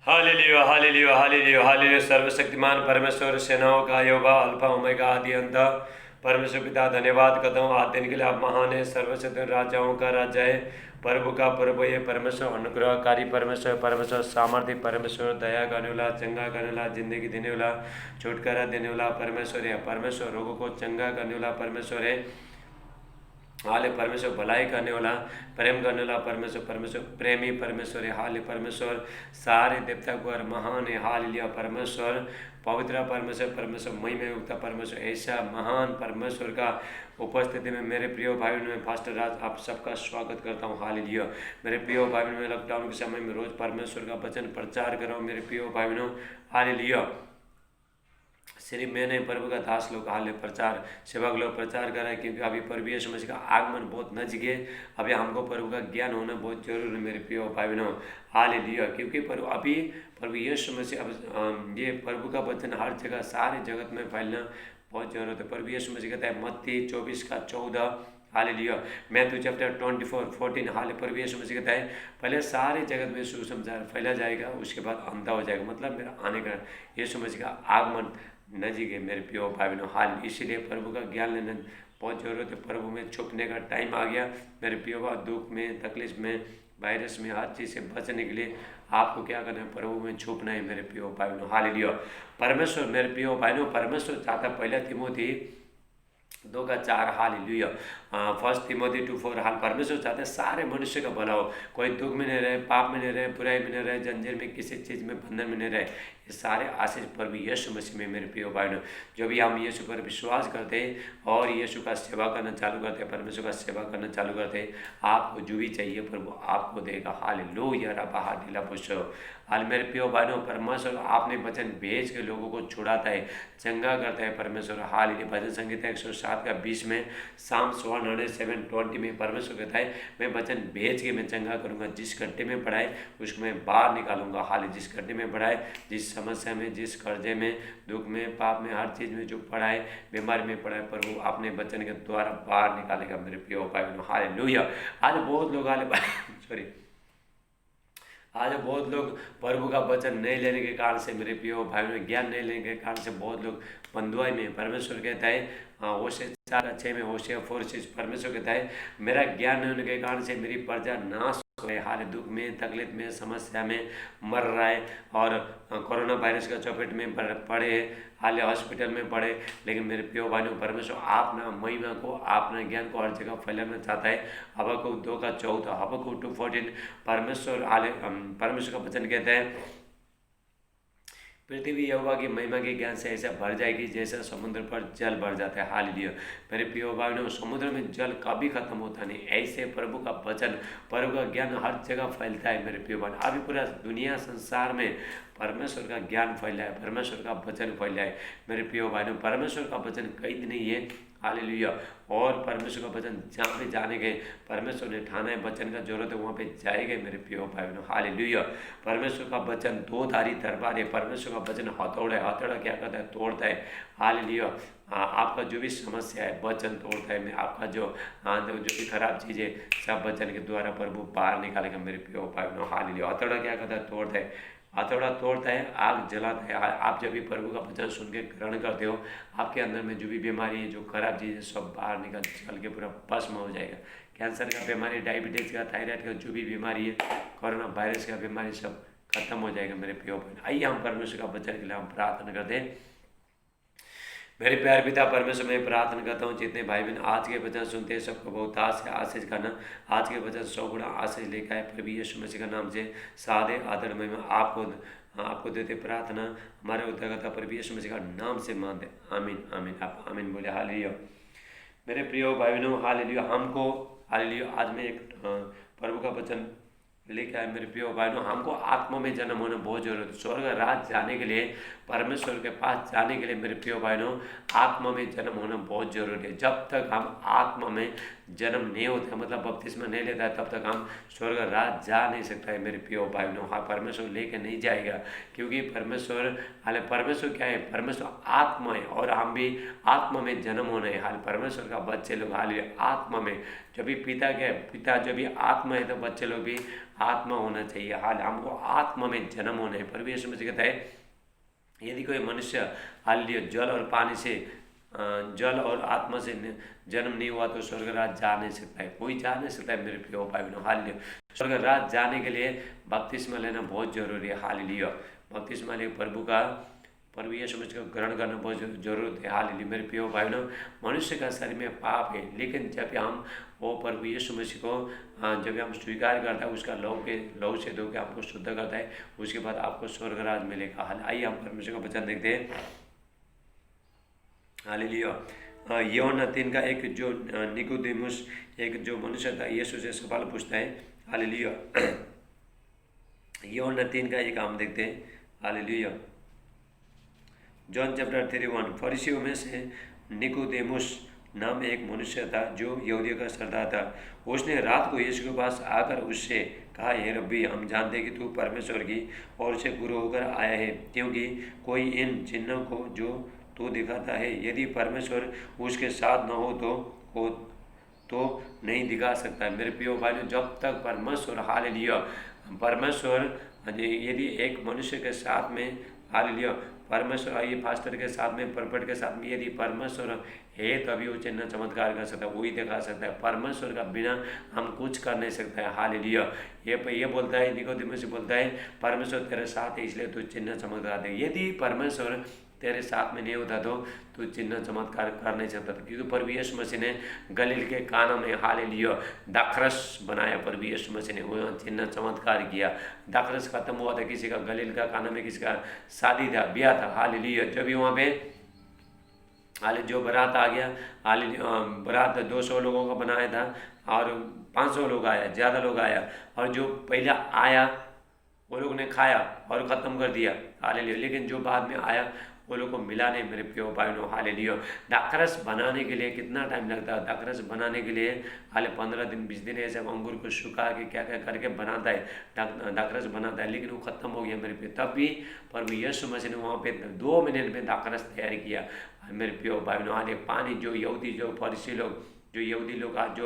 Hallelujah hallelujah hallelujah hallelujah. सर्वशक्तिमान परमेश्वर, सेनाओं का यहोवा, अल्फा ओमेगा, आदि अंत। परमेश्वर पिता, धन्यवाद करता हूँ आज दिन के लिए। आप महान है, सर्वशक्ति राजाओं का राजा है, प्रभु का प्रभु है। परमेश्वर अनुग्रहकारी परमेश्वर, परमेश्वर सामर्थ्य परमेश्वर, दया करने वाला, चंगा करने वाला, जिंदगी देने वाला, छुटकारा देने वाला परमेश्वर है। परमेश्वर रोगों को चंगा करने वाला परमेश्वर है। हाल परमेश्वर भलाई करने वाला, प्रेम करने वाला परमेश्वर, परमेश्वर प्रेमी परमेश्वर है। हाल परमेश्वर सारे देवता को और महान है। हाल लिया परमेश्वर पवित्र परमेश्वर, परमेश्वर महिमा युक्त परमेश्वर, ऐसा महान परमेश्वर का उपस्थिति में मेरे प्रिय भाई बहनों में फास्टर राज आप सबका स्वागत करता हूँ। हाल लिया मेरे प्रिय भाई बहनों में लॉकडाउन के समय में रोज परमेश्वर का वचन प्रचार कर रहा हूँ। मेरे प्रिय भाई बहनों हाल लिया सिर्फ मैंने प्रभु का दास लोग हाल प्रचार सेवक लोग प्रचार करा है, क्योंकि अभी प्रभु यीशु मसीह का आगमन बहुत नजदीक है। अभी हमको प्रभु का ज्ञान होना बहुत जरूरी है मेरे प्रिय भाई बहनों। हाल लिया क्योंकि प्रभु यीशु मसीह अब ये प्रभु का वचन हर जगह सारे जगत में फैलना बहुत जरूरत है। प्रभु यीशु मसीह कहता है मत्ती 24:14, हालेलुया। मैथ्यू चैप्टर 24:14, हाल प्रभु यीशु मसीह कहता है पहले सारे जगत में सुसमाचार फैला जाएगा, उसके बाद अंधा हो जाएगा। मतलब मेरा आने का यीशु मसीह का आगमन नजीक है मेरे प्रिय भाई बहनों। हाल इसीलिए प्रभु का ज्ञान लेना बहुत जरूरत है। प्रभु में छुपने का टाइम आ गया मेरे प्रिय भाई। दुख में, तकलीफ में, वायरस में, हर चीज़ से बचने के लिए आपको क्या करना है? प्रभु में छुपना है मेरे प्रिय भाई बहनों। हालेलुया। परमेश्वर मेरे प्रिय भाई बहनों, परमेश्वर चाहता पहला तिमोथी 2:4, हालेलुया। 1 तिमोथी 2:4, हाल परमेश्वर चाहते हैं सारे मनुष्य का भला हो, कोई दुख में नहीं रहे, पाप में नहीं रहे, बुराई में नहीं रहे, जंजीर में, किसी चीज़ में बंधन में नहीं रहे। ये सारे आशीष प्रभु यीशु मसीह में मेरे प्रिय भाई, जो भी हम यीशु पर विश्वास करते हैं और यीशु का सेवा करना चालू करते हैं, परमेश्वर का सेवा करना चालू करते हैं, आपको जो भी चाहिए प्रभु आपको देगा। हालेलुया रब्बा हादिला पुष्प। हाल मेरे प्रिय भाइयों, परमेश्वर आपने वचन भेज के लोगों को छुड़ाता है, चंगा करता है परमेश्वर। हाल ही भजन संगीता 107:20 में, साम 107:20 में परमेश्वर कहता है मैं वचन भेज के मैं चंगा करूँगा, जिस गड्ढे में पड़ाए उसको मैं बाहर निकालूंगा। हाल जिस गड्ढे में पड़ाए, जिस समस्या में, जिस कर्जे में, दुख में, पाप में, हर चीज़ में जो पड़ाए, बीमारी में पड़ाए, प्रभु अपने वचन के द्वारा बाहर निकालेगा मेरे प्रिय भाई बहनों। हालेलुया। आज बहुत लोग सॉरी आज बहुत लोग प्रभु का वचन नहीं लेने के कारण से मेरे प्रिय भाई बहनों, ज्ञान नहीं लेने के कारण से बहुत लोग बंधुआई में। परमेश्वर कहता है होशे 4:6 में, होशे 4:6, परमेश्वर कहता है मेरा ज्ञान नहीं होने के कारण से मेरी प्रजा नाश हो गई। हाल दुख में, तकलीफ में, समस्या में मर रहा है और कोरोना वायरस का चपेट में पड़े, हाल हॉस्पिटल में पड़े। लेकिन मेरे प्रिय भाइयों, परमेश्वर अपना महिमा को, अपना ज्ञान को हर जगह फैलाना चाहता है। हबक्कुक 2:14, हबक्कुक 2:14, परमेश्वर का वचन कहता है पृथ्वी यहोवा की महिमा के ज्ञान से ऐसा भर जाएगी जैसा समुद्र पर जल भर जाता है। हालेलुया। मेरे प्रिय भाइयों, समुद्र में जल कभी खत्म होता नहीं, ऐसे प्रभु का वचन, प्रभु का ज्ञान हर जगह फैलता है मेरे प्रिय भाई। अभी पूरा दुनिया संसार में परमेश्वर का ज्ञान फैला है, परमेश्वर का वचन फैला है मेरे प्रिय भाइयों। परमेश्वर का वचन कैद नहीं है, हालेलुया। और परमेश्वर का वचन जहाँ पे जाने गए, परमेश्वर ने ठाना है वचन का जरूरत है, वहाँ पे जाएंगे मेरे प्रिय भाई बहनों। हालेलुया। परमेश्वर का वचन दो धारी तलवार है, परमेश्वर का वचन हथौड़ा है। हथौड़ा क्या करता है? तोड़ता है। हालेलुया। आपका जो भी समस्या है वचन तोड़ता है। मैं आपका जो भी खराब चीज़ है सब वचन के द्वारा प्रभु बाहर निकालेगा मेरे प्रिय भाई बहनों। हालेलुया। हथौड़ा क्या करता है? तोड़ता है। हथौड़ा तोड़ता है, आग जलाता है। आप जब भी प्रभु का वचन सुन के ग्रहण करते हो, आपके अंदर में जो भी बीमारी है, जो खराब चीज़ है, सब बाहर निकल के पूरा भस्म हो जाएगा। कैंसर का बीमारी, डायबिटीज़ का, थायराइड का, जो भी बीमारी है, कोरोना वायरस का बीमारी, सब खत्म हो जाएगा मेरे प्रिय बहन। आइए हम परमेश्वर का वचन के लिए हम प्रार्थना करते हैं। मेरे प्यार पिता परमेश्वर, मैं प्रार्थना करता हूँ जितने भाई बहन आज के वचन सुनते हैं सबको बहुत आशीष करना। आज के वचन 100 गुना आशीष लेकर आए प्रभु यीशु मसीह का नाम से सादे आदर में आपको देते प्रार्थना हमारे उद्धारकर्ता प्रभु यीशु मसीह का नाम से मानते। आमीन आमीन। आप आमीन बोले। हालेलुया। मेरे प्रिय भाई बहनों, हालेलुया। हमको हालेलुया आज मैं एक प्रभु का वचन लेके आए मेरे प्रिय भाइयों। हमको आत्मा में जन्म होना बहुत जरूरत है। स्वर्ग राज जाने के लिए, परमेश्वर के पास जाने के लिए मेरे प्रिय भाइयों, आत्मा में जन्म होना बहुत जरूरी है। जब तक हम आत्मा में जन्म नहीं होता है, मतलब बपतिस्मा नहीं लेता है, तब तक हम स्वर्ग राज जा नहीं सकता है मेरे प्रियो भाई बहनों। हाँ, परमेश्वर लेके नहीं जाएगा, क्योंकि परमेश्वर, हाल परमेश्वर क्या है, परमेश्वर आत्मा है और हम भी आत्मा में जन्म होना है। हाल परमेश्वर का बच्चे लोग हाल आत्मा में, जब भी पिता जब भी आत्मा है तो बच्चे लोग भी आत्मा होना चाहिए। हाल हमको आत्मा में जन्म होना है। पर यीशु मसीह कहता है यदि कोई मनुष्य हाल जल और पानी से, जल और आत्मा से जन्म नहीं हुआ तो स्वर्ग राज जा नहीं सकता है, कोई जा नहीं सकता है मेरे प्रिय भाई बहनों। हाल स्वर्ग राज जाने के लिए बपतिस्मा लेना बहुत जरूरी है। हाल बपतिस्मा ले प्रभु यीशु मसीह को ग्रहण करना बहुत जरूरत है। हाल मेरे प्रिय भाई बहनों, मनुष्य का शरीर में पाप है, लेकिन जब हम वो प्रभु यीशु मसीह को जब हम स्वीकार करता है, उसका लहू से धो के आपको शुद्ध करता है, उसके बाद आपको स्वर्ग राज मिलेगा। हाल आइए हम परमेश्वर का वचन देखते हैं। हालेलुया। यूहन्ना 3 का एक जो निकोदेमुस, एक जो मनुष्य था, यीशु से सवाल पूछता है। हालेलुया। यूहन्ना 3 का एक हम देखते हैं। हालेलुया। John chapter 31। फरीसियों में से निकोदेमुस नाम एक मनुष्य था जो यहूदियों का सरदार था। उसने रात को यीशु के पास आकर उससे कहा, हे रब्बी, हम जानते हैं कि तू परमेश्वर की और से गुरु होकर आया है, क्योंकि कोई इन चिन्हों को जो तू दिखाता है, यदि परमेश्वर उसके साथ न हो तो नहीं दिखा सकता है। मेरे प्रियो भाई, जब तक परमेश्वर, हालेलुया, परमेश्वर यदि एक मनुष्य के साथ में, हालेलुया, परमेश्वर आइए फास्टर के साथ में, परपट के साथ में यदि परमेश्वर है तभी वो चिन्ह चमत्कार कर सकता है, वही दिखा सकता है। परमेश्वर का बिना हम कुछ कर नहीं सकता है। हालेलुया। ये बोलता है, निकोदेमुस बोलता है, परमेश्वर तेरे साथ है इसलिए तू चिन्ह चमत्कार दे। यदि परमेश्वर तेरे साथ में नहीं होता तो तू चिन्ह चमत्कार कर नहीं सकता था, क्योंकि प्रभु यीशु मसीह ने गलील के काना में, हालेलुया, दाखरस बनाया। प्रभु यीशु मसीह ने वो चिन्ह चमत्कार किया। दाखरस खत्म हुआ था, किसी का गलील का काना में किसी का शादी था, ब्याह था। हालेलुया। जब भी वहाँ पे जो बारात आ गया, बारात 200 लोगों का बनाया था और 500 लोग आया, ज़्यादा लोग आया, और जो पहला आया वो लोग ने खाया और ख़त्म कर दिया। हालेलुया। लेकिन जो बाद में आया वो लोग को मिला नहीं मेरे प्रियो भाइयों। हालेलुया। दाखरस बनाने के लिए कितना टाइम लगता है? दाखरस बनाने के लिए 15 दिन 20 दिन ऐसे अंगूर को सुखा के क्या क्या करके बनाता है, दाखरस बनाता है, लेकिन वो ख़त्म हो गया मेरे प्रियो। तब भी प्रभु यीशु मसीह ने वहाँ पे 2 मिनट में दाखरस तैयार किया मेरे प्रियो भाइयों। हाले पानी जो यहूदी, जो फरीसी लोग, जो यहूदी लोग आज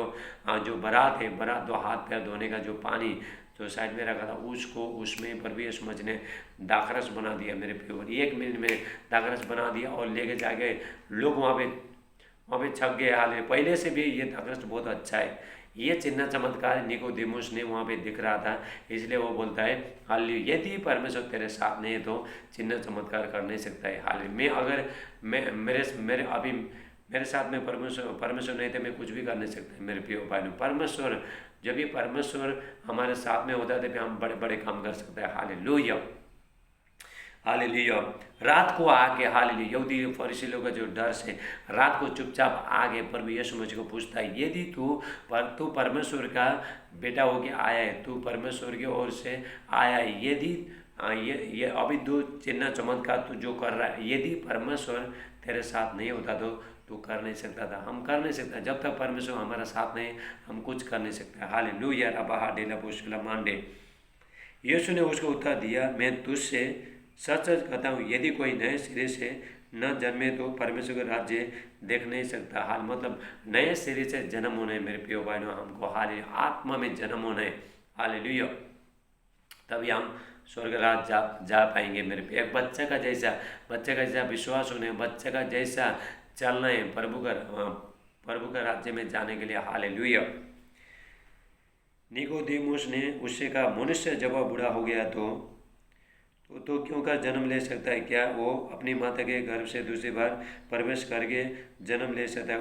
जो बारात है, बारात 2 हाथ पैर धोने का जो पानी जो साइड में रखा था, उसको उसमें प्रभु यीशु मसीह ने दाखरस बना दिया मेरे प्रियो। 1 मिनट में दाखरस बना दिया और लेके जाके लोग वहाँ पे छक गए। हाल पहले से भी ये दाखरस बहुत अच्छा है। ये चिन्ह चमत्कार निकोदेमुस ने वहाँ पे दिख रहा था, इसलिए वो बोलता है हालेलुया, यदि परमेश्वर तेरे साथ नहीं है तो चिन्ह चमत्कार कर नहीं सकता है। हालेलुया। मैं अभी मेरे साथ में परमेश्वर नहीं थे, मैं कुछ भी कर नहीं सकता मेरे प्रियो भाई। परमेश्वर, जब भी परमेश्वर हमारे साथ में होता है तभी हम बड़े बड़े काम कर सकते हैं। हालेलुया। हालेलुया। रात को आके, हालेलुया, यहूदी फरीसी लोगों का जो डर से रात को चुपचाप आगे प्रभु यीशु मसीह को पूछता है, यदि तू परमेश्वर का बेटा होके आया है, तू परमेश्वर की ओर से आया है, यदि ये अभी 2 चिन्ह चमत्कार तू जो कर रहा है, यदि परमेश्वर तेरे साथ नहीं होता तो तू कर नहीं सकता था। हम कर नहीं सकता, जब तक परमेश्वर हमारा साथ नहीं, हम कुछ कर नहीं सकते। हालेलुया। रबा डेला पुष्ला मांडे। यीशु ने उसको उत्तर दिया, मैं तुझसे सच सच कहता हूँ, यदि कोई नए सिरे से न जन्मे तो परमेश्वर का राज्य देख नहीं सकता। हाल मतलब नए सिरे से जन्म होना है मेरे प्रियो भाइयों, हमको हाल आत्मा में जन्म होना है। हालेलुया। तभी हम स्वर्ग राज जा पाएंगे मेरे प्रिय। एक बच्चे का जैसा विश्वास होने, बच्चे का जैसा चलना है प्रभु का राज्य में जाने के लिए। हालेलुया। निकोदेमुस ने उससे कहा, मनुष्य जब बूढ़ा हो गया तो क्यों का जन्म ले सकता है? क्या वो अपनी माता के गर्भ से दूसरी बार प्रवेश करके जन्म ले सकता है?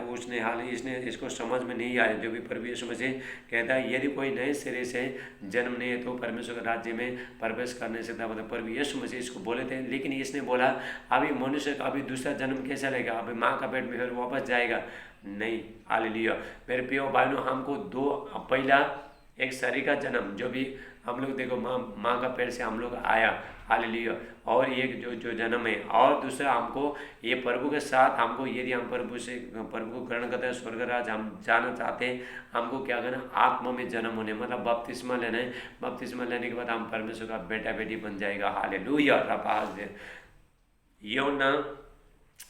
इसको समझ में नहीं आया। जो भी प्रभु यीशु मसीह कहता है यदि कोई नए सिरे से जन्म नहीं है तो परमेश्वर के राज्य में प्रवेश कर नहीं सकता, मतलब प्रभु यीशु मसीह इसको बोले थे। लेकिन इसने बोला अभी मनुष्य का अभी दूसरा जन्म कैसा लेगा? अभी माँ का पेट में फिर वापस जाएगा? नहीं। हालेलुया। मेरे प्रियो भाइयों, हमको पहला एक शरीर का जन्म, जो भी हम लोग देखो माँ का पेट से हम लोग आया, हालेलुया। और एक जो जन्म है, और दूसरा हमको ये प्रभु के साथ हमको, यदि हम प्रभु को ग्रहण करते हैं, स्वर्ग राज हम जाना चाहते हैं, हमको क्या करना, आत्मा में जन्म होने, मतलब बपतिस्मा लेना है। बपतिस्मा लेने के बाद हम परमेश्वर का बेटा बेटी बन जाएगा, हालेलुया। यूहन्ना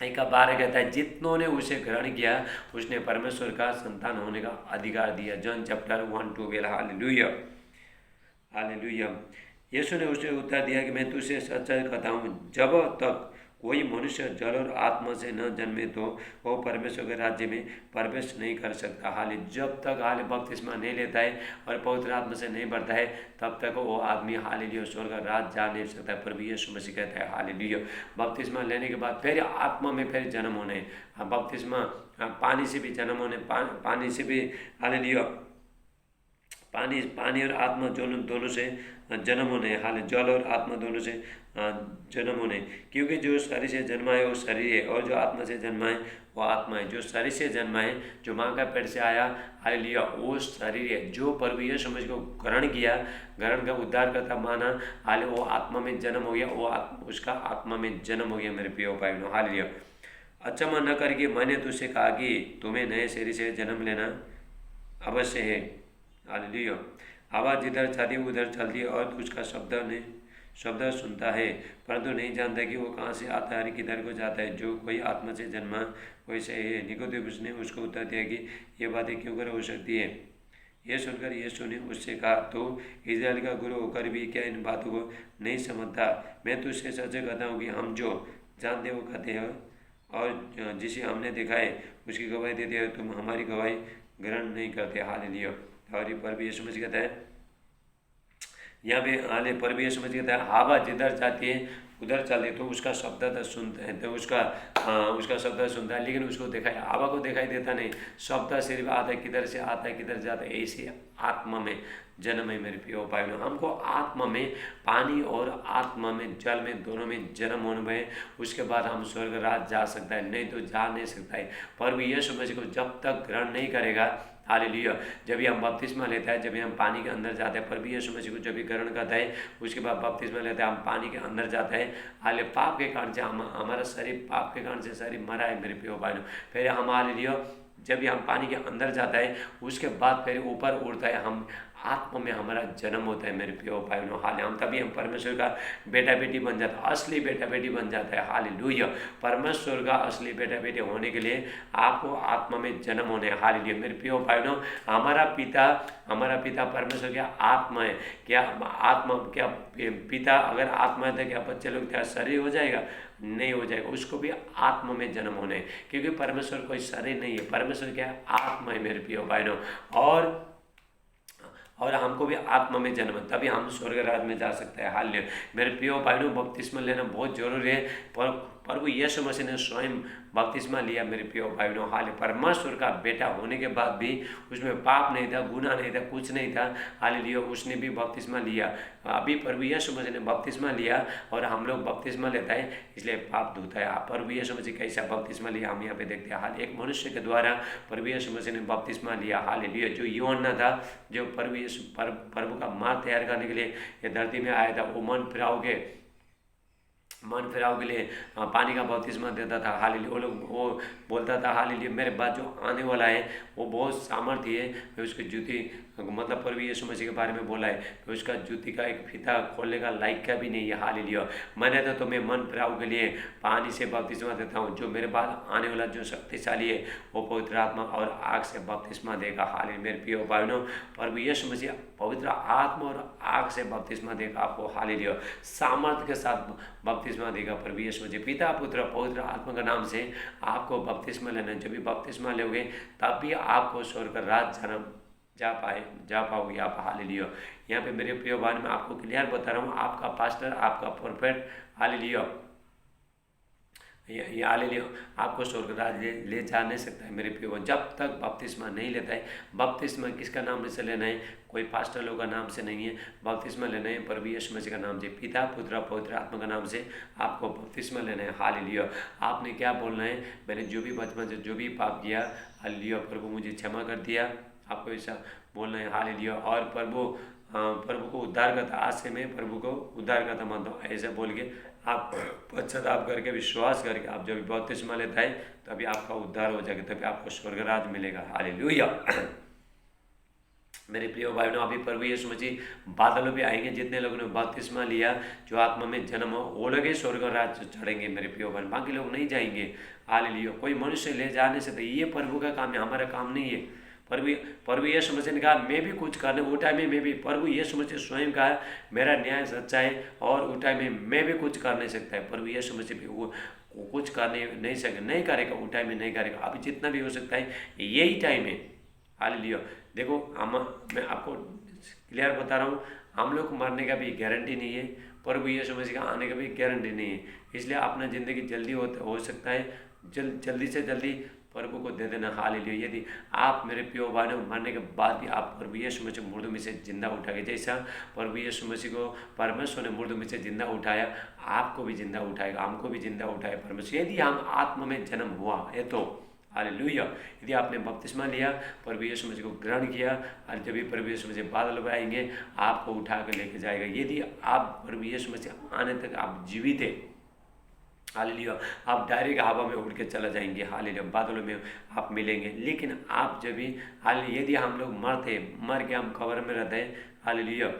1:12 कहता है, जितनों ने उसे ग्रहण किया उसने परमेश्वर का संतान होने का अधिकार दिया। John chapter 1:12, hallelujah, hallelujah. Yeshu ने उसे उत्तर दिया कि मैं तुझसे सच कहता हूँ, जब तक कोई मनुष्य जल और आत्मा से न जन्मे तो वो परमेश्वर के राज्य में प्रवेश नहीं कर सकता। हाले जब तक हाले बपतिस्मा नहीं लेता है और पवित्र आत्मा से नहीं बढ़ता है, तब तक वो आदमी हालेलुया स्वर्ग का राज जा नहीं सकता है। प्रभु यीशु मसीह कहता है हालेलुया, बपतिस्मा लेने के बाद फिर आत्मा में फिर जन्म होने, बपतिस्मा पानी से भी जन्म होने, पानी से भी हालेलुया, पानी और आत्मा दोनों से जन्म होने, हाल जल और आत्मा दोनों से जन्म होने। क्योंकि जो शरीर से जन्मा है वो शरीर है, और जो आत्मा से जन्मा है वो आत्मा है। जो शरीर से जन्मा है, जो माँ का पेट से आया, हालेलुया, वो शरीर है। जो प्रभु यीशु मसीह को ग्रहण किया, ग्रहण का उद्धार करता माना, हाले वो आत्मा में जन्म हो गया, वो उसका आत्मा में जन्म हो गया मेरे प्रिय भाई बहनों, हालेलुया। अचम्भा न करके मैंने तुझसे कहा कि तुम्हें नए शरीर से जन्म लेना अवश्य है, हालेलुया। आवाज़ जिधर जाती है उधर चलती है, और उसका शब्द सुनता है, परंतु नहीं जानता कि वो कहाँ से आता है और किधर को जाता है। जो कोई आत्मा से जन्मा वैसे है। निकोदेमुस ने उसको उत्तर दिया कि ये बातें क्यों कर हो सकती है। यह सुनकर यीशु ने उससे कहा, तो इजराइल का गुरु होकर भी क्या इन बातों को नहीं समझता। मैं तुझसे सच कहता हूँ कि हम जो जानते वो कहते हैं, और जिसे हमने देखा है उसकी गवाही देते हैं, तुम हमारी गवाही ग्रहण नहीं करते, हालेलुया। और ये प्रभु यीशु मसीह कहता है यहाँ पे, हाले प्रभु यीशु मसीह कहता है, हवा जिधर जाती है उधर चलती है, तो उसका शब्द तो सुनते हैं, तो उसका शब्द सुनता है, लेकिन उसको दिखाई, हवा को दिखाई देता नहीं। शब्द सिर्फ आता है, किधर से आता है किधर जाता है। ऐसे आत्मा में जन्म है मेरे प्रिय भाई बहनों। हमको आत्मा में, पानी और आत्मा में, जल में, दोनों में जन्म होने में, उसके बाद हम स्वर्ग राज जा सकता है, नहीं तो जा नहीं सकता है। प्रभु यीशु मसीह को जब तक ग्रहण नहीं करेगा, हालेलुया, जब भी हम बपतिस्मा लेता है, जब भी हम पानी के अंदर जाते हैं, प्रभु यीशु मसीह को जब भी ग्रहण करता है, उसके बाद बपतिस्मा लेता है, हम पानी के अंदर जाता है, हाले पाप के कारण से हमारा शरीर, पाप के कारण से शरीर मरा है मेरे प्रिय भाइयों। फिर हम हालेलुया, जब भी हम पानी के अंदर जाता है, उसके बाद फिर ऊपर उड़ता है, हम आत्मा में हमारा जन्म होता है मेरे प्रिय भाई बहनों, हाल हम तभी हम परमेश्वर का बेटा बेटी बन जाता है, असली बेटा बेटी बन जाता है, हालेलुया। परमेश्वर का असली बेटा बेटी होने के लिए आपको आत्मा में जन्म होने, हालेलुया। मेरे प्रिय भाई बहनों, हमारा पिता परमेश्वर क्या आत्मा है। क्या आत्मा, क्या पिता अगर आत्मा है तो क्या बच्चे लोग क्या शरीर हो जाएगा? नहीं हो जाएगा, उसको भी आत्मा में जन्म होने, क्योंकि परमेश्वर कोई शरीर नहीं है, परमेश्वर क्या आत्मा है मेरे प्रिय भाई बहनों। और हमको भी आत्मा में जन्म, तभी हम स्वर्ग राज में जा सकते हैं, हालेलुया। मेरे प्रिय भाइयों, बपतिस्मा लेना बहुत जरूरी है। प्रभु यीशु मसीह ने स्वयं बपतिस्मा लिया मेरे प्रिय भाइयों, हाल परमेश्वर का बेटा होने के बाद भी उसमें पाप नहीं था, गुनाह नहीं था, कुछ नहीं था, हालेलुया। उसने भी बपतिस्मा लिया। अभी प्रभु यीशु मसीह ने बपतिस्मा लिया और हम लोग बपतिस्मा लेता है, इसलिए पाप धोता है। प्रभु यीशु मसीह कैसा बपतिस्मा लिया हम यहाँ पे देखते हैं। हाल एक मनुष्य के द्वारा प्रभु यीशु मसीह ने बपतिस्मा लिया, हालेलुया। जो यूहन्ना था, जो प्रभु का मार्ग तैयार करने के लिए ये धरती में आया था, वो मन फिराव के लिए पानी का बपतिस्मा देता था, हालेलुया। वो बोलता था, हालेलुया, मेरे बाद जो आने वाला है वो बहुत सामर्थ्य है, मैं उसकी जूती, मतलब प्रभु यीशु मसीह के बारे में बोला है, तो उसका जूती का एक फीता खोलने का लायक का भी नहीं है, हालेलुया। मैंने तो तुम्हें मन फिराव के लिए पानी से बपतिस्मा देता हूँ, जो मेरे बाद आने वाला जो शक्तिशाली है वो पवित्र आत्मा और आग से बपतिस्मा देगा, हालेलुया। मेरे प्रिय भाइयों, प्रभु यीशु मसीह पवित्र आत्मा और आग से बपतिस्मा देगा आपको, हालेलुया। सामर्थ्य के साथ बपतिस्मा देगा प्रभु यीशु मसीह, पिता पुत्र पवित्र आत्मा का नाम से आपको बपतिस्मा लेना। जब भी बपतिस्मा लोगे तब भी आपको स्वर्ग राज जा पाओगे आप, हालेलुया। यहाँ पे मेरे प्रिय भाई, मैं आपको क्लियर बता रहा हूँ, आपका पास्टर, आपका प्रोफेट, हालेलुया, ये हालेलुया, आपको स्वर्ग राज ले जा नहीं सकता है मेरे प्रिय, जब तक बपतिस्मा नहीं लेता है। बपतिस्मा किसका नाम से लेना है? कोई पास्टर लोग का नाम से नहीं है, बपतिस्मा लेना है प्रभु यीशु मसीह का नाम से, पिता पुत्र पवित्र आत्मा का नाम से आपको बपतिस्मा लेना है, हालेलुया। आपने क्या बोलना है? मैंने जो भी बचपन से जो भी पाप किया, हालेलुया, प्रभु मुझे क्षमा कर दिया, आपको ऐसा बोलना है, हालेलुया। और प्रभु प्रभु को उद्धारकर्ता, आज से मैं प्रभु को उद्धारकर्ता मानता हूँ, ऐसे बोल के आप पश्चाताप करके विश्वास करके आप जब बपतिस्मा लेता है तभी आपका उद्धार हो जाएगा, तभी आपको स्वर्ग राज मिलेगा। हालेलुया। मेरे प्रिय भाई बहनों, अभी प्रभु यीशु मसीह बादलों पे आएंगे। जितने लोगों ने बपतिस्मा लिया, जो आत्मा में जन्म हो, वो लोग ही स्वर्ग राज चढ़ेंगे मेरे प्रिय बहन, बाकी लोग नहीं जाएंगे। हालेलुया। कोई मनुष्य ले जाने से, तो ये प्रभु का काम है, हमारा काम नहीं है। प्रभु यीशु मसीह ने कहा मैं भी कुछ करने, वो टाइम में मैं भी, प्रभु यीशु मसीह स्वयं कहा मेरा न्याय सच्चा है, और उस टाइम में मैं भी कुछ कर नहीं सकता है। प्रभु यीशु मसीह भी वो कुछ करने नहीं सके, नहीं करेगा, उस टाइम में नहीं करेगा। अभी जितना भी हो सकता है यही टाइम है। हालेलुया। देखो मैं आपको क्लियर बता रहा हूँ, हम लोग मरने का भी गारंटी नहीं है, प्रभु यीशु मसीह का आने का भी गारंटी नहीं है। इसलिए अपना ज़िंदगी जल्दी हो सकता है, जल्दी से जल्दी प्रभु को दे देना। हालेलुया। यदि आप मेरे प्रिय भाइयों मरने के बाद भी आप प्रभु यीशु मसीह मुर्दों में से जिंदा उठाएंगे, जैसा प्रभु यीशु मसीह को परमेश्वर ने मुर्दों में से जिंदा उठाया, आपको भी जिंदा उठाएगा, हमको भी जिंदा उठाएगा परमेश्वर, यदि हम आत्मा में जन्म हुआ है तो। हालेलुया। यदि आपने बपतिस्मा लिया, प्रभु यीशु मसीह को ग्रहण किया, और जब भी प्रभु यीशु मसीह बादल में आएंगे आपको उठा कर लेके जाएगा। यदि आप प्रभु यीशु मसीह आने तक आप जीवित है, हालेलुया, आप डायरेक्ट हवा में उड़ के चला जाएंगे। हालेलुया। बादलों में आप मिलेंगे। लेकिन आप जब भी यदि हम लोग मर के हम कब्र में रहते हैं, हालेलुया,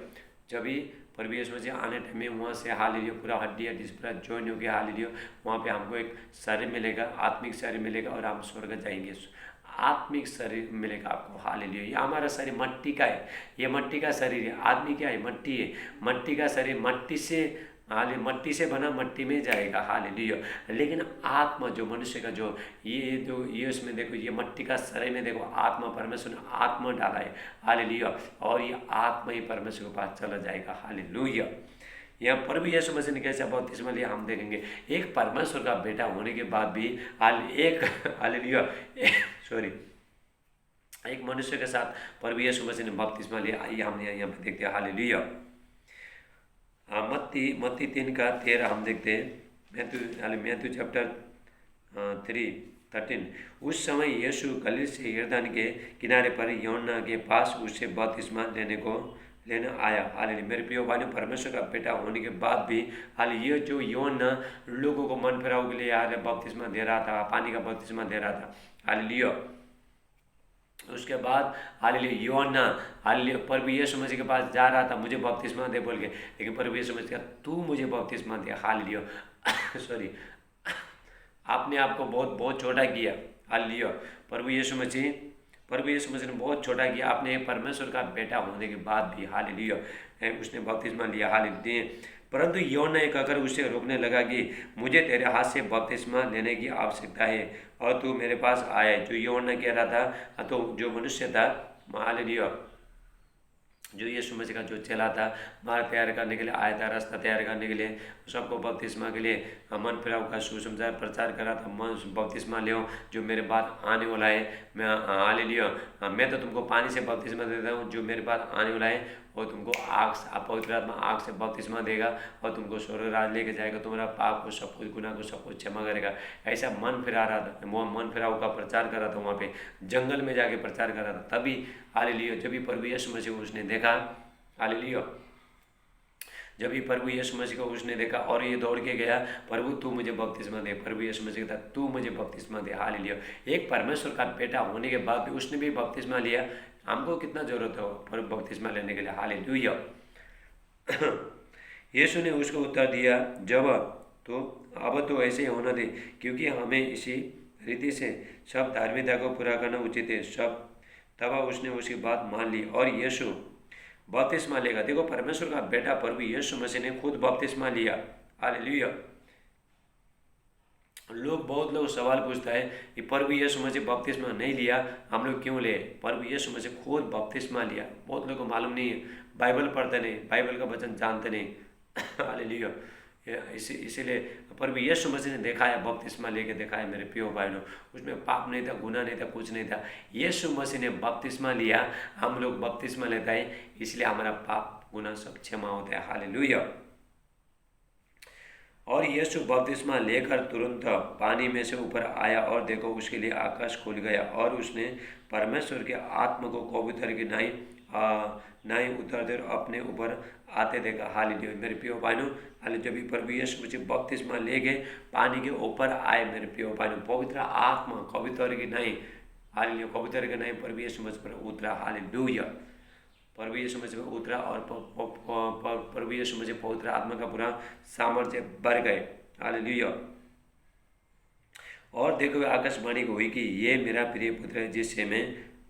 जब भी प्रभु यीशु मसीह आने टाइम में वहाँ से, हालेलुया, पूरा हड्डी पूरा जॉइन हो गया, हालेलुया, वहाँ पे हमको एक शरीर मिलेगा, आत्मिक शरीर मिलेगा, और हम स्वर्ग जाएंगे, आत्मिक शरीर मिलेगा आपको। हालेलुया। ये हमारा शरीर मट्टी का है, ये मट्टी का शरीर है। आदमी क्या है? मट्टी है। मट्टी का शरीर मट्टी से बना, मट्टी में जाएगा। हालेलुया। लेकिन आत्मा जो मनुष्य का जो ये उसमें देखो, ये मट्टी का शरीर में देखो आत्मा, परमेश्वर ने आत्मा डाला है। हालेलुया। और ये आत्मा ही परमेश्वर के पास चला जाएगा। हालेलुया। यहाँ प्रभु यीशु मसीह ने कैसे बपतिस्मा लिया हम देखेंगे। एक परमेश्वर का बेटा होने के बाद भी हालेलुया, एक मनुष्य के साथ प्रभु यीशु मसीह ने बपतिस्मा लिया। आइए हम यहाँ पे देखते हैं। हालेलुया। मत्ती 3:13 हम देखते हैं। Matthew chapter 3:13। उस समय यीशु गलील से यरदन के किनारे पर यूहन्ना के पास उससे बपतिस्मा लेने आया। हालेलुया। मेरे प्रिय भाइयों, परमेश्वर का बेटा होने के बाद भी ये जो यूहन्ना लोगों को मन फिराव के लिए बपतिस्मा दे रहा था, पानी का बपतिस्मा दे रहा था। हालेलुया। उसके बाद हालेलुया यूहन्ना हालेलुया प्रभु यीशु मसीह के पास जा रहा था, मुझे बपतिस्मा दे बोल के, लेकिन प्रभु यीशु मसीह कहा तू मुझे बपतिस्मा दे। हालेलुया। आपने आपको बहुत बहुत छोटा किया। हालेलुया। प्रभु यीशु मसीह ने बहुत छोटा किया। आपने परमेश्वर का बेटा होने के बाद भी, हालेलुया, उसने बपतिस्मा लिया। हालेलुया। परंतु यूहन्ना एक आकर उसे रोकने लगा कि मुझे तेरे हाथ से बपतिस्मा लेने की आवश्यकता है और तू मेरे पास आया। जो यूहन्ना कह रहा था, तो जो मनुष्य था, हालेलुया, जो यीशु मसीह का जो चला था, मार्ग तैयार करने के लिए आया था, रास्ता तैयार करने के लिए, सबको बपतिस्मा के लिए मन फिराव का सुसमाचार प्रचार करा था। मन बपतिस्मा ले, जो मेरे बाद आने वाला है, मैं हालेलुया, मैं तो तुमको पानी से बपतिस्मा देता हूँ, जो मेरे बाद आने वाला है वो तुमको पवित्र आत्मा आग से बपतिस्मा देगा और तुमको स्वर्ग राज लेके जाएगा, तुम्हारा पाप को, सब कुछ गुनाह को, सब कुछ क्षमा करेगा। ऐसा मन फिरा रहा था, वो मन फिराव का प्रचार कर रहा था, वहाँ पे जंगल में जाके प्रचार कर रहा था। तभी हालेलुया, जब भी प्रभु यीशु मसीह को उसने देखा, हालेलुया, जब भी प्रभु यीशु मसीह को उसने देखा और ये दौड़ के गया, प्रभु तू मुझे बपतिस्मा दे। प्रभु यीशु मसीह कहता तू मुझे बपतिस्मा दे। हालेलुया। एक परमेश्वर का बेटा होने के बाद भी उसने भी बपतिस्मा लिया। हमको कितना जरूरत है प्रभु बपतिस्मा लेने के लिए। हालेलुया। यीशु ने उसको उत्तर दिया, जब अब तो ऐसे ही होना दे, क्योंकि हमें इसी रीति से सब धार्मिकता को पूरा करना उचित है। तब उसने उसकी बात मान ली और यीशु बपतिस्मा लेगा। देखो, परमेश्वर का बेटा प्रभु यीशु मसीह ने खुद बपतिस्मा लिया। हालेलुया। बहुत लोग सवाल पूछता है कि प्रभु यीशु मसीह बपतिस्मा नहीं लिया, हम लोग क्यों ले? प्रभु यीशु मसीह खुद बपतिस्मा लिया। बहुत लोगों को मालूम नहीं है, बाइबल पढ़ते नहीं, बाइबल का वचन जानते नहीं। हालेलुया। इसीलिए प्रभु यीशु मसीह ने दिखाया, बपतिस्मा लेके दिखाया मेरे प्रिय भाइयों। उसमें पाप नहीं था, गुनाह नहीं था, कुछ नहीं था। यीशु मसीह ने बपतिस्मा लिया, हम लोग बपतिस्मा लेता है, इसलिए हमारा पाप गुनाह सब क्षमा होता है। हालेलुया। और यीशु बपतिस्मा लेकर तुरंत पानी में से ऊपर आया और देखो उसके लिए आकाश खुल गया और उसने परमेश्वर के आत्मा को कबूतर की नाई ना ही उतरते और अपने ऊपर आते देखा। हालेलुया मेरे प्रिय भाइयों, हालेलुया जब भी प्रभु यीशु मसीह बपतिस्मा ले गए, पानी के ऊपर आए मेरे प्रिय भाइयों, पवित्र आत्मा कबूतर की नहीं, हालेलुया कबूतर के नहीं प्रभु यीशु मसीह पर उतरा। हालेलुया प्रभु यीशु मसीह पर उतरा और प्रभु यीशु मसीह पवित्र आत्मा का पूरा सामर्थ्य बढ़ गए। हालेलुया। और देखो आकाशवाणी हुई कि ये मेरा प्रिय पुत्र है जिससे मैं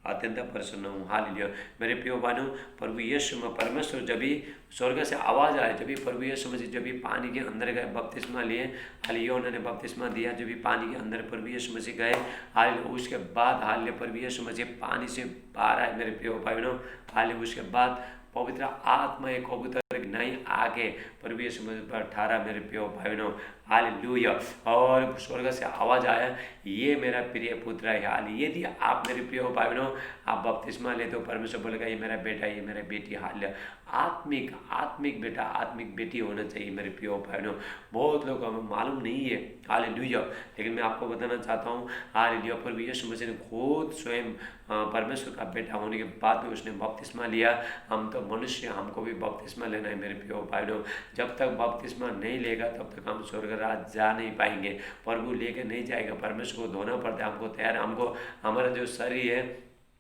अत्यंत प्रसन्न हूँ। हालेलुया मेरे प्रिय भाइयों, प्रभु यीशु में परमेश्वर जब भी स्वर्ग से आवाज़ आए, जब भी प्रभु यीशु मसीह जब भी पानी के अंदर गए बपतिस्मा लिए, हालेलुया उन्होंने बपतिस्मा दिया, जब भी पानी के अंदर प्रभु यीशु मसीह गए, हालेलुया उसके बाद हालेलुया प्रभु यीशु मसीह पानी से बाहर आए मेरे प्रिय भाइयों। हालेलुया उसके बाद पवित्र आत्मा एक कबूतर नहीं आगे प्रभु यीशु मसीह पर ठहरा मेरे प्रिय भाइयों। हालेलुया और स्वर्ग से आवाज़ आया ये मेरा प्रिय पुत्र है। हालेलुया यदि आप मेरे प्रिय भाइयों आप बपतिस्मा ले तो परमेश्वर बोलेगा ये मेरा बेटा, ये मेरा बेटी। हालेलुया आत्मिक बेटा, आत्मिक बेटी होना चाहिए मेरे प्रिय भाइयों। बहुत लोग हमें मालूम नहीं है। हालेलुया लेकिन मैं आपको बताना चाहता हूँ, हालेलुया प्रभु यीशु मसीह ने खुद स्वयं परमेश्वर का बेटा होने के बाद में उसने बपतिस्मा लिया। हम तो मनुष्य, हमको भी बपतिस्मा लेना है मेरे प्रिय भाइयों। जब तक बपतिस्मा नहीं लेगा तब तक हम स्वर्ग राज जा नहीं पाएंगे। प्रभु लेके नहीं जाएगा, परमेश्वर को धोना पड़ता है हमको तैयार। हमको हमारा जो शरीर है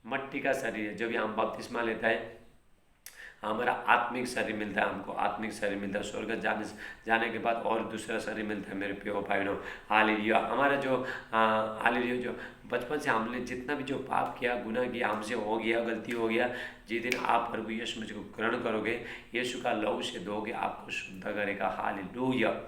मट्टी का शरीर है, जब भी हम बपतिस्मा लेता है हमारा आत्मिक शरीर मिलता है, हमको आत्मिक शरीर मिलता है। स्वर्ग जाने के बाद और दूसरा शरीर मिलता है मेरे प्रिय भाइयों। हालेलुया हमारा जो हालेलुया जो बचपन से हमने जितना भी जो पाप किया, गुनाह किया, हमसे हो गया, गलती हो गया, जिस दिन आप प्रभु यीशु मसीह को ग्रहण करोगे, यीशु का लहू से धोगे, आपको शुद्ध करेगा। हालेलुया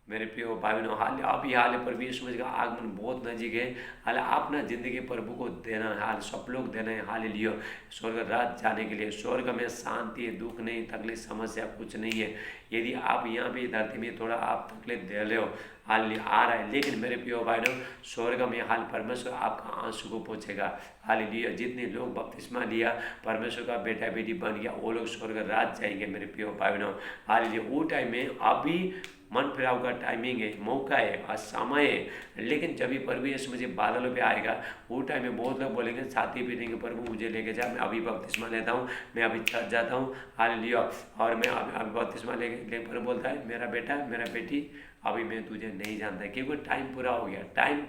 मेरे प्रिय भाइयों। हाल अभी हाल प्रभु यीशु मसीह का आगमन बहुत नजीक है। हाल अपना जिंदगी प्रभु को देना है, हाल सब लोग देना है। हालेलुया स्वर्ग राज जाने के लिए। स्वर्ग में शांति है, दुख नहीं, तकलीफ, समस्या कुछ नहीं है। यदि आप यहाँ भी धरती में थोड़ा आप तकलीफ दे रहे हो, हाल आ रहा है, लेकिन मेरे प्रिय भाइयों स्वर्ग में हाल परमेश्वर आपका आंसू को पोंछेगा। हालेलुया जितने लोग बपतिस्मा लिया, परमेश्वर का बेटा बेटी बन गया, वो लोग स्वर्ग राज जाएंगे मेरे प्रिय भाइयों। हालेलुया वो टाइम में अभी मन फिराव का टाइमिंग है, मौका है और समय है। लेकिन जब भी प्रभु यीशु मसीह बादलों पे आएगा, वो टाइम में बहुत लोग बोलेंगे, छाती पीटेंगे, प्रभु मुझे लेके जा, मैं अभी बपतिस्मा लेता हूँ, मैं अभी चर्च जाता हूँ। हालेलुया और मैं अभी बपतिस्मा लेके प्रभु बोलता है मेरा बेटा, मेरा बेटी, अभी मैं तुझे नहीं जानता, क्योंकि टाइम पूरा हो गया। टाइम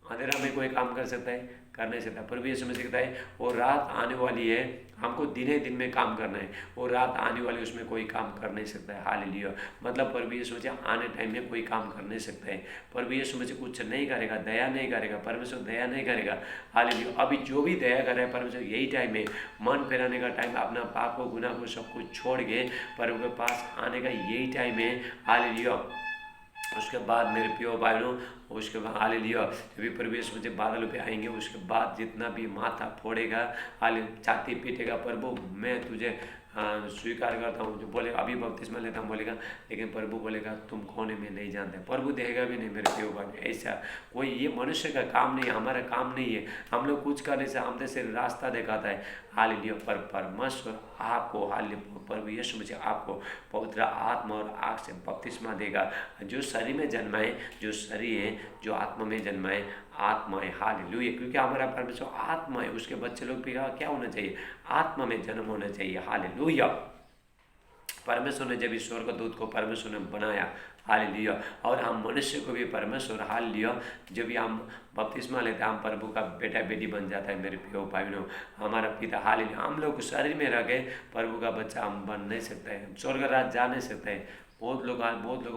अंधेरा में कोई काम कर सकता है, कर नहीं सकता। प्रभु यीशु मसीह कहता है वो रात आने वाली है, हमको दिने दिन में काम करना है। वो रात आने वाली, उसमें कोई काम कर नहीं सकता है। हालेलुया मतलब प्रभु यीशु मसीह आने टाइम में कोई काम कर नहीं सकता है। प्रभु यीशु मसीह कुछ नहीं करेगा, दया नहीं करेगा, परमेश्वर दया नहीं करेगा। हालेलुया अभी जो भी दया कर रहा है परमेश्वर, यही टाइम है, मन फिराने का टाइम, अपना पाप को, गुनाह को, सब कुछ छोड़ के प्रभु के पास आने का यही टाइम है। हालेलुया उसके बाद मेरे प्रिय भाइयों, उसके बाद हालेलुया जब भी प्रभु यीशु मसीह बादलों पे आएंगे, उसके बाद जितना भी माथा फोड़ेगा, हालेलुया छाती पीटेगा, प्रभु मैं तुझे स्वीकार करता हूँ, जो बोलेगा अभी बपतिस्मा लेता हूँ बोलेगा, लेकिन प्रभु बोलेगा तुम कौन है मैं नहीं जानता। प्रभु देगा भी नहीं मेरे प्रिय भाई। ऐसा कोई ये मनुष्य का काम नहीं है, हमारा काम नहीं है, हम लोग कुछ करने से हमने से रास्ता दिखाता है। हालेलुया पर परमेश्वर आपको, हालेलुया प्रभु यीशु मसीह आपको पवित्र आत्मा और आग से बपतिस्मा देगा। जो शरीर में जन्माए, जो शरीर है, जो आत्मा में जन्माए, आत्मा है। हालेलुया क्योंकि हमारा परमेश्वर आत्मा है, उसके बच्चे लोग भी क्या होना चाहिए, आत्मा में जन्म होना चाहिए। हालेलुया परमेश्वर ने जब ईश्वर का दूत को परमेश्वर ने बनाया, हालेलुया और हम मनुष्य को भी परमेश्वर, हालेलुया जब भी हम बपतिस्मा लेते हैं हम प्रभु का बेटा बेटी बन जाता है मेरे प्रिय भाइयों, हमारा पिता। हालेलुया हम लोग शरीर में रह गए, प्रभु का बच्चा हम बन नहीं सकते हैं, स्वर्ग राज जा नहीं सकते हैं। बहुत लोग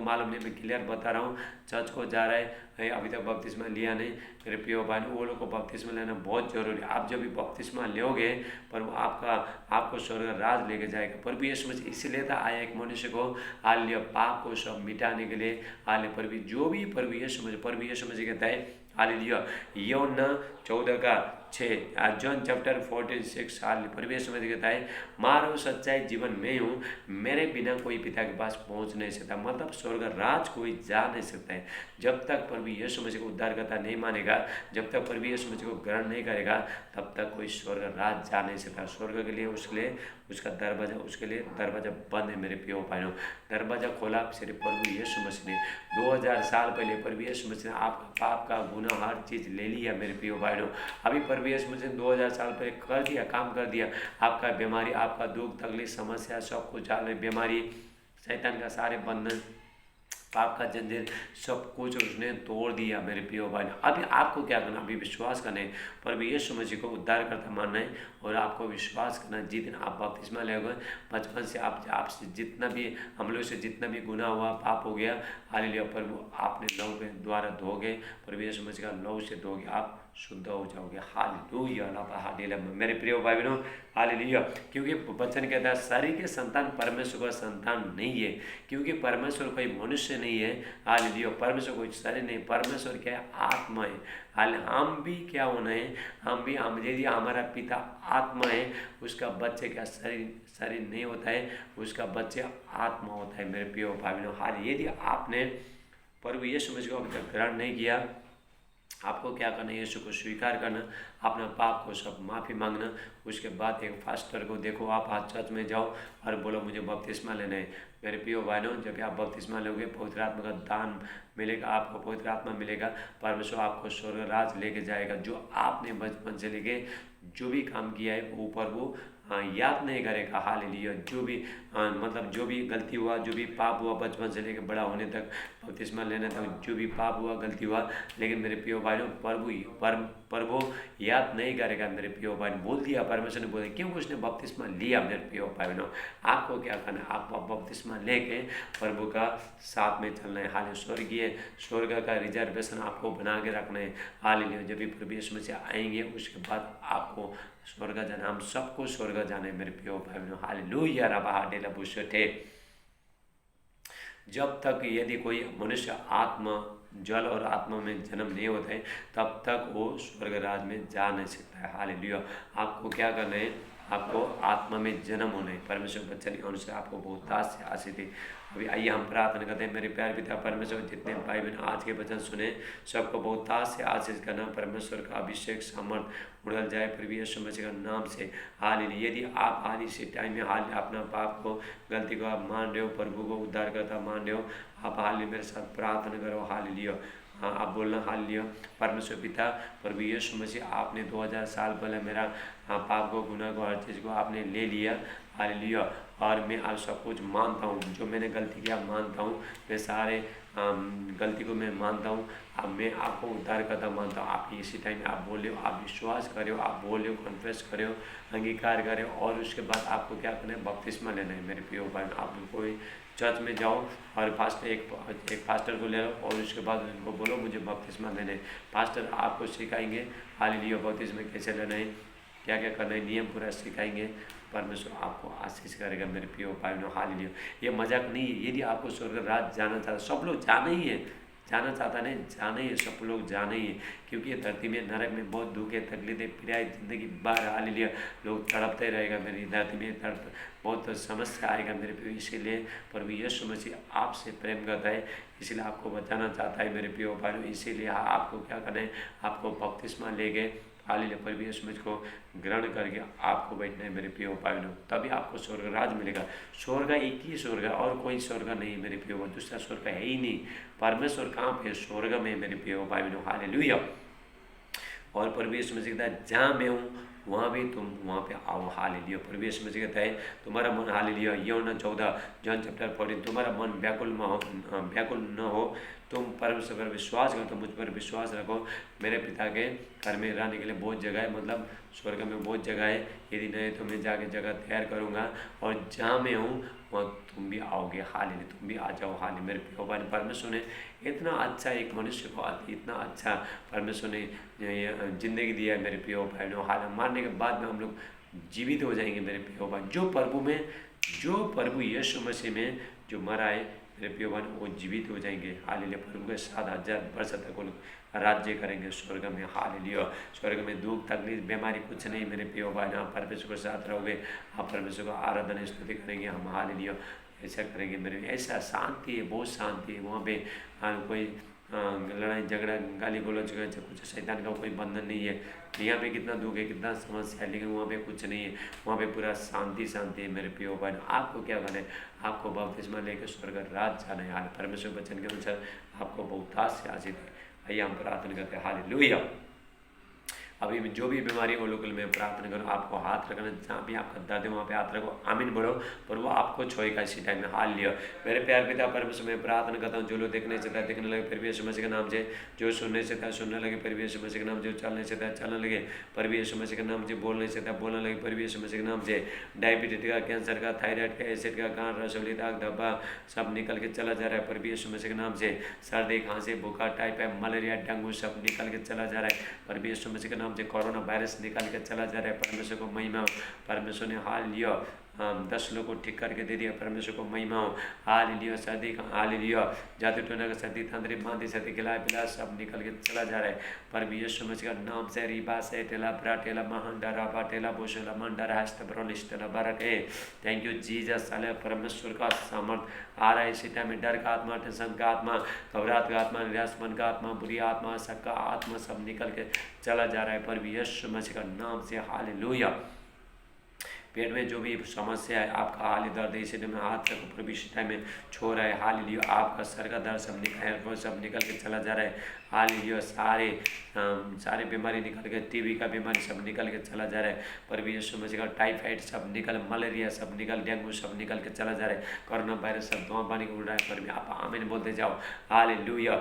मालूम नहीं, मैं क्लियर बता रहा हूँ, चर्च को जा रहे हैं अभी तक बपतिस्मा लिया नहीं, मेरे प्रिय भाई वो लोग को बपतिस्मा लेना बहुत जरूरी है। आप जब भी बपतिस्मा लोगे प्रभु आपको स्वर्ग राज लेके जाएगा। प्रभु यीशु मसीह इसलिए था आया एक मनुष्य को, हालेलुया पाप को सब मिटाने के लिए। हालेलुया प्रभु जो भी प्रभु यीशु मसीह कहता है, हालेलुया यूहन्ना 14:6 जॉन चैप्टर 14:6 हालेलुया प्रभु यीशु मसीह कहता है मार्ग सच्चाई जीवन मैं हूँ, मेरे बिना कोई पिता के पास पहुँच नहीं सकता। मतलब स्वर्ग राज कोई जा नहीं सकता है जब तक प्रभु यीशु मसीह को उद्धारकर्ता नहीं मानेगा, जब तक प्रभु यीशु मसीह को ग्रहण नहीं करेगा, तब तक कोई स्वर्ग राज जा नहीं सकता। स्वर्ग के लिए उसके लिए उसका दरवाजा, उसके लिए दरवाजा बंद है मेरे प्रिय भाइयों। दरवाज़ा खोला सिर्फ प्रभु यीशु मसीह ने। 2000 साल पहले प्रभु यीशु मसीह ने आपका पाप का गुनाह हर चीज़ ले लिया मेरे प्रियो भाइयों। अभी प्रभु यीशु मसीह ने 2000 साल पहले कर दिया, काम कर दिया। आपका बीमारी, आपका दुख तकलीफ समस्या सब कुछ जाने, बीमारी, शैतान का सारे बंधन, पाप का जंजीर, सब कुछ उसने तोड़ दिया मेरे प्रियो भाई। अभी आपको क्या करना, अभी विश्वास करना है, प्रभु यीशु मसीह को उद्धार करता मानना है और आपको विश्वास करना है। जिस दिन आप बपतिस्मा लोगे, बचपन से आपसे जितना भी, हम लोग से जितना भी गुनाह हुआ, पाप हो गया, हालेलुया, प्रभु आपने लहू के द्वारा धोगे, प्रभु यीशु मसीह का लहू से धोगे, आप शुद्ध हो जाओगे। हालेलुया, हालेलुया मेरे प्रिय भाई बहनों, हालेलुया। क्योंकि वचन कहता है शरीर के संतान परमेश्वर का संतान नहीं है, क्योंकि परमेश्वर कोई मनुष्य नहीं है। हालेलुया, परमेश्वर कोई शरीर नहीं, परमेश्वर क्या है, आत्मा है। हाल हम भी क्या होना है, हम यदि हमारा पिता आत्मा है, उसका बच्चे का शरीर नहीं होता है, उसका बच्चे आत्मा होता है मेरे प्रिय भाई बहनों। हाल यदि आपने प्रभु यीशु मसीह को अभी तक ग्रहण नहीं किया, आपको क्या करना है, यीशु को स्वीकार करना, अपना पाप को सब माफ़ी मांगना। उसके बाद एक फास्टर को देखो, आप आज चर्च में जाओ और बोलो मुझे बपतिस्मा लेना है। मेरे प्रियो भाइयों, जब आप बपतिस्मा लोगे, पवित्र आत्मा का दान मिलेगा, आपको पवित्र आत्मा मिलेगा, परमेश्वर आपको स्वर्ग राज लेके जाएगा। जो आपने बचपन से लेके जो भी काम किया है वो प्रभु याद नहीं करेगा। हालेलुया, जो भी मतलब जो भी गलती हुआ, जो भी पाप हुआ बचपन से लेकर बड़ा होने तक, बपतिस्मा लेने तक जो भी पाप हुआ, गलती हुआ, लेकिन मेरे प्रियो भाइयों प्रभु याद नहीं करेगा मेरे प्रियो भाई। बोल दिया परमेश्वर ने, बोल दिया क्योंकि उसने बपतिस्मा लिया मेरे प्रियो भाई बहनों। आपको क्या करना है, आप बपतिस्मा लेके प्रभु का साथ में चलना है। हाल स्वर्ग का रिजर्वेशन आपको बना के रखना है। हालेलुया, जब भी प्रभु यीशु मसीह आएंगे उसके बाद आपको स्वर्ग जाना, हम सबको स्वर्ग जाना है मेरे प्रियो भाई बहनों। हालेलुया, रबा हाडेला बुशोटे। जब तक यदि कोई मनुष्य आत्मा, जल और आत्मा में जन्म नहीं होता है, तब तक वो स्वर्ग राज में जा नहीं सकता है। हालेलुया, आपको क्या करना है, आपको आत्मा में जन्म होना है। परमेश्वर वचन के अनुसार आपको बहुत दास से आशीष है। अभी आइए हम प्रार्थना करते हैं। मेरे प्यारे पिता परमेश्वर, जितने भाई बहन आज के वचन सुने, सबको बहुत दास से आशीष करना। परमेश्वर का अभिषेक सामर्थ उड़ल जाए प्रभु यीशु मसीह का नाम से। हालेलुया, यदि आप हाल इसी टाइम में हाल अपना पाप को, गलती को आप मान रहे हो, प्रभु को उद्धार करता मान रहे हो, आप हाल मेरे साथ प्रार्थना करो। हालेलुया, हाँ आप बोलना, हालेलुया। परमेश्वर पिता प्रभु यीशु मसीह, आपने 2000 साल पहले मेरा पाप को, गुनाह को, हर चीज़ को आपने ले लिया। हालेलुया, और मैं आप सब कुछ मानता हूँ, जो मैंने गलती किया मानता हूँ, मैं सारे गलती को मैं मानता हूँ। अब मैं आपको उद्धार करता मानता हूँ। आप इसी टाइम आप बोल रहे हो, आप विश्वास करे हो, आप बोल रहे हो, कन्फेस करे हो, अंगीकार करे हो, और उसके बाद आपको क्या करना है, बपतिस्मा लेना है मेरे प्रियो भाई। आप कोई चर्च में जाओ और एक फास्टर को ले लो और उसके बाद उनको बोलो मुझे बपतिस्मा लेना है। फास्टर आपको सिखाएंगे हालेलुया बपतिस्मा कैसे लेना है, क्या क्या करना है, नियम पूरा सिखाएंगे। परमेश्वर आपको आशीष करेगा मेरे प्रियो भाई बहनों। हालेलुया, ये मजाक नहीं है। यदि आपको स्वर्ग राज जाना चाहता, सब लोग जाना ही है, जाना चाहता नहीं, जाना ही है, सब लोग जाना ही है। क्योंकि धरती में, नरक में बहुत दुख है, तकलीफें, पीड़ाएं, जिंदगी बाहर। हालेलुया, लोग तड़पते रहेगा मेरी धरती में, तड़प बहुत समस्या आएगा मेरे प्रियो। इसीलिए प्रभु यीशु मसीह आपसे प्रेम करता है, इसीलिए आपको बचाना चाहता है मेरे प्रियो भाई। इसीलिए आपको क्या करना है, आपको बपतिस्मा लेके हालेलुया प्रभु यीशु मसीह को ग्रहण करके आपको बैठना है मेरे प्रियो भाई बहनों, तभी आपको स्वर्ग राज मिलेगा। स्वर्ग एक ही स्वर्ग है, और कोई स्वर्ग नहीं मेरे प्रियो, दूसरा स्वर्ग है ही नहीं। परमेश्वर कहाँ पे, स्वर्ग में मेरे प्रियो भाई बहनों। हालेलुया, और प्रभु यीशु मसीह कहता है जहाँ मैं हूँ वहाँ भी तुम वहाँ पे आओ। हालेलुया, प्रभु यीशु मसीह कहता है तुम्हारा मन, हालेलुया, यूहन्ना 14 जॉन चैप्टर 14, तुम्हारा मन व्याकुल न हो, तुम परमेश्वर पर विश्वास करो, तो मुझ पर विश्वास रखो। मेरे पिता के घर में रहने के लिए बहुत जगह है, मतलब स्वर्ग में बहुत जगह है। यदि नहीं तो मैं जाके जगह तैयार करूँगा, और जहाँ मैं हूँ वहाँ तुम भी आओगे। हालेलुया, तुम भी आ जाओ। हालेलुया, मेरे प्रियो भाई, परमेश्वर ने इतना अच्छा एक मनुष्य को, इतना अच्छा परमेश्वर ने जिंदगी दिया है मेरे प्रियो भाई। हाल मारने के बाद में हम लोग जीवित हो जाएंगे मेरे प्रियो भाई। जो प्रभु यीशु मसीह में जो मरा है मेरे प्रियो भाई, वो जीवित हो जाएंगे। हालेलुया, प्रभु के 7000 वर्ष तक वो लोग राज्य करेंगे स्वर्ग में। हालेलुया, स्वर्ग में दुख तकलीफ बीमारी कुछ नहीं मेरे प्रियो भाई। आप परमेश्वर के साथ रहोगे, आप परमेश्वर को आराधना स्तुति करेंगे हम। हालेलुया, ऐसा करेंगे मेरे, ऐसा शांति है, बहुत शांति है वहाँ पे। कोई लड़ाई झगड़ा गाली गलौज का कुछ शैतान का कोई बंधन नहीं है। यहाँ पे कितना दुख है, कितना समस्या है, लेकिन वहाँ पे कुछ नहीं है, वहाँ पे पूरा शांति शांति है मेरे प्रियो बहन। आपको क्या बने, आपको बपतिस्मा लेकर स्वर्ग राज जाना है। परमेश्वर वचन के अनुसार आपको बहुतायत से आशीष है। आइए हम प्रार्थना करते हैं। हालेलुया। अभी जो भी बीमारी हो लोकल में प्रार्थना करो, आपको हाथ रखना, जहाँ भी आपका दर्द है वहाँ पे हाथ रखो, आमीन बोलो, पर वो आपको छोड़ेगा इसी टाइम में। हाल लिया मेरे प्यार पिता परमेश्वर में प्रार्थना करता हूँ, जो लोग देखने से था देखने लगे, फिर भी यीशु मसीह के नाम से, जो सुनने से था सुनने लगे, फिर भी यीशु मसीह के नाम से, चलने से था चलने लगे, पर भी यीशु मसीह के नाम से, बोलने से था बोलने लगे, पर भी यीशु मसीह के नाम से, डायबिटीज का, कैंसर का, थायराइड का, एसिड का, कान रसोली दाग धब्बा सब निकल के चला जा रहा है, पर भी यीशु मसीह के नाम से। सर्दी खांसी बुखार टाइफाइड मलेरिया डेंगू सब निकल के चला जा रहा है, पर भी यीशु मसीह के नाम से। कोरोना वायरस निकाल के चला जा रहा है, परमेश्वर को महिमा। परमेश्वर ने हाल लिया 10 लोग को ठीक करके दे दिया, परमेश्वर को महिमा हो। हाल लिया सर्दी का, हाल लिया जादू टोना का, सर्दी तंत्री बांधी सर्दी खिलाए पिला सब निकल के चला जा रहा है, पर भी यीशु मसीह का नाम से। रिबा से टेला ब्राटेला महांडरा बाटेला बोशला मंडरा हस्त ब्रोलिस्टला बरक है। Thank you Jesus. साले परमेश्वर का सामर्थ आ रहा है इसी टाइम में। डर का आत्मा, टेंशन का आत्मा, घबराहट का आत्मा, निराशपन का आत्मा, बुरी आत्मा, शक का आत्मा सब निकल के चला जा रहा है, पर भी यीशु मसीह का नाम से। हालेलुया। पेट में जो भी समस्या है, आपका हाल दर्द है, इसी टाइम में हाथ रखो, पर भी इसी टाइम में छो रहा है। हाल लियो आपका सर का दर्द सब निकल, सब निकल के चला जा रहा है। हाल लियो सारे बीमारी निकल के, टीबी का बीमारी सब निकल के चला जा रहा है, पर भी यीशु मसीह का टाइफाइड सब निकल, मलेरिया सब निकल, डेंगू सब निकल के चला जा रहा है, कोरोना वायरस सब धुआं पानी उड़ रहा है, पर भी आप आमीन बोलते जाओ। हालेलुया।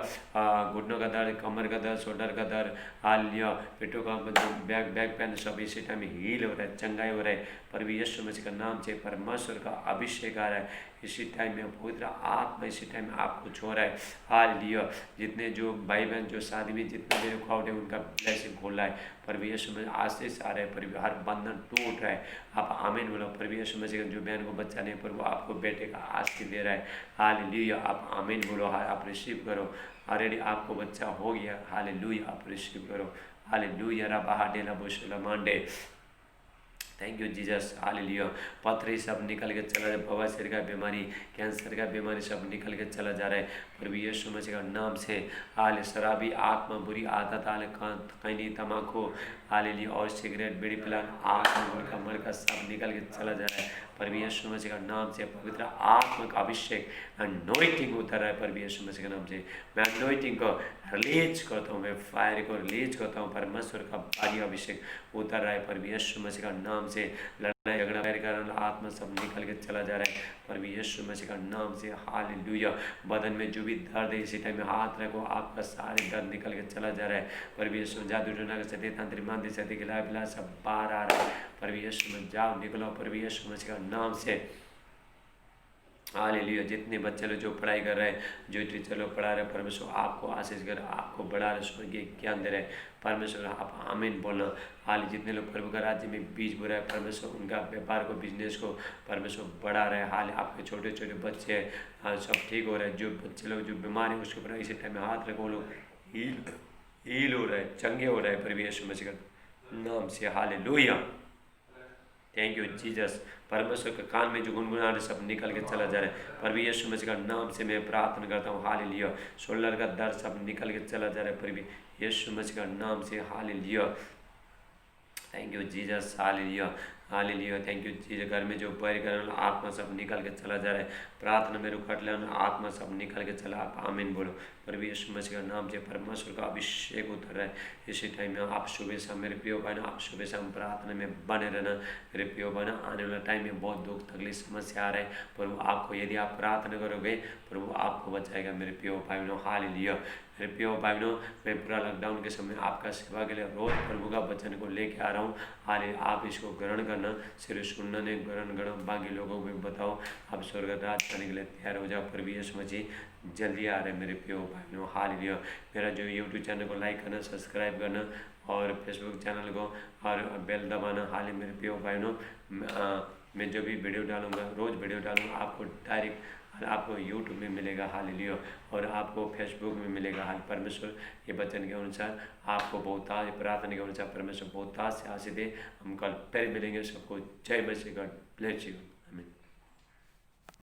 घुटनों का दर्द, कमर का दर्द, शोल्डर का दर्द, हाल लिया पेटों का बैक पेन सब इसी टाइम हील हो रहा है, चंगाई हो रहा है, पर भी यीशु मसीह का नाम से। परमेश्वर का अभिषेक आ रहा है इसी टाइम में, पवित्र आत्मा इसी टाइम में आपको छो रहा है। हाल लिया जितने जो भाई बहन जो शादी में जितने मेरे ख्वाब है उनका ब्लेसिंग खोला है, पर भी यीशु मसीह आशीष आ रहा है, पर भी हर बंधन टूट रहा है। आप आमीन बोलो। पर भी यीशु मसीह जो बहन को बच्चा नहीं, पर वो आपको बेटे का आशीष दे रहा है। हाल लिया आप आमीन बोलो, आप रिसीव करो। ऑलरेडी आपको बच्चा हो गया। हालेलुया। आप रिसीव करो। हालेलुया। रबा डेला बोशला मांडे। Thank you Jesus. हालेलुया। पथरी सब निकल के चला जा, बवासीर का बीमारी, कैंसर का बीमारी सब निकल के चला जा रहा है, पर भी यीशु मसीह का नाम से। हाल शराबी आत्मा, बुरी आदत, हाल खैनी तम्बाकू, हालेलुया, और सिगरेट बीड़ी पिलान, आत्मा गुड़ का मरकज सब निकल के चला जा रहा है, पर भी यीशु मसीह का नाम से। पवित्र आत्मा का अभिषेक अनॉइंटिंग उतर रहा है, पर भी यीशु मसीह के नाम से। मैं अनॉइंटिंग को रिलीज करता हूँ, मैं फायर को रिलीज करता हूँ। परमेश्वर का भारी अभिषेक उतर रहा है, पर भी यीशु मसीह का नाम से। लड़ाई झगड़ा बैर कारण आत्मा सब निकल के चला जा रहा है, पर भी यीशु मसीह का नाम से। हालेलुया। बदन में जो भी दर्द है इसी टाइम में हाथ रखो, आपका सारे दर्द निकल के चला जा रहा है, पर भी यीशु। जादू टोना का सती तंत्र मांदी सती खिला पिला सब बाहर आ रहा है, पर भी यीशु में जाओ निकलो, पर भी यीशु मसीह का नाम से। हालेलुया। जितने बच्चे लोग जो पढ़ाई कर रहे हैं, जो टीचर लोग पढ़ा रहे हैं, परमेश्वर आपको आशीष कर, आपको बढ़ा रहे, स्वर्गीय ज्ञान दे रहे हैं, परमेश्वर आप आमीन बोलना। हाल जितने लोग प्रभु का राज्य में बीज बो रहे हैं, परमेश्वर उनका व्यापार को, बिजनेस को परमेश्वर बढ़ा रहे हैं। हाल आपके छोटे छोटे बच्चे हैं सब ठीक हो रहे हैं, जो बच्चे लोग जो बीमार हैं उसके ऊपर इसी टाइम में हाथ रखो, लोग हील हो रहे हैं, चंगे हो रहे हैं, पर भी यीशु मसीह का नाम से। हालेलुया। Thank you Jesus. परमेश्वर के कान में जो गुनगुनाहट सब निकल के चला जा रहा है, पर भी यीशु मसीह का नाम से मैं प्रार्थना करता हूँ। हालेलुया। शोल्डर का दर्द सब निकल के चला जा रहा है, पर भी यीशु मसीह का नाम से। Hallelujah. Thank you Jesus. Hallelujah. Hallelujah. Thank you Jesus. घर में जो पैर कर आत्मा सब निकल के चला जा रहा है, प्रार्थना में रुकावट लेना, आत्मा सब निकल के चला, आप आमीन बोलो। पर भी यीशु मसीह का नाम से परमेश्वर का अभिषेक उतर रहा है इसी टाइम में। आप सुबह शाम मेरे प्रिय भाई, आप सुबह शाम प्रार्थना में बने रहना मेरे प्रिय भाई। आने वाला टाइम में बहुत दुख तकलीफ समस्या आ रहा है, प्रभु आपको, यदि आप प्रार्थना करोगे प्रभु आपको बचाएगा मेरे प्रिय भाई बहनों। हालेलुया। मेरे प्रिय भाई बहनों, मैं पूरा लॉकडाउन के समय आपका सेवा के लिए रोज प्रभु का वचन को लेके आ रहा हूँ। हाले आप इसको ग्रहण करना, सिर्फ सुनना नहीं, ग्रहण करो, बाकी लोगों को भी बताओ। आप स्वर्ग राज करने के लिए तैयार हो जाओ, पर भी यीशु मसीह जल्दी आ रहे हैं मेरे प्रिय भाई बहनों। हालेलुया। मेरा जो यूट्यूब चैनल को लाइक करना, सब्सक्राइब करना, और फेसबुक चैनल को और बेल दबाना। हाल मेरे प्रिय भाई बहनों, मैं जो भी वीडियो डालूंगा, रोज़ वीडियो डालूंगा, आपको डायरेक्ट आपको यूट्यूब में मिलेगा। हालेलुया। और आपको फेसबुक में मिलेगा। हाल परमेश्वर के वचन के अनुसार आपको बहुतायत, प्रार्थना के अनुसार परमेश्वर बहुतायत से आशीष दे। हम कल फिर मिलेंगे। सबको जय मसीह। God bless you.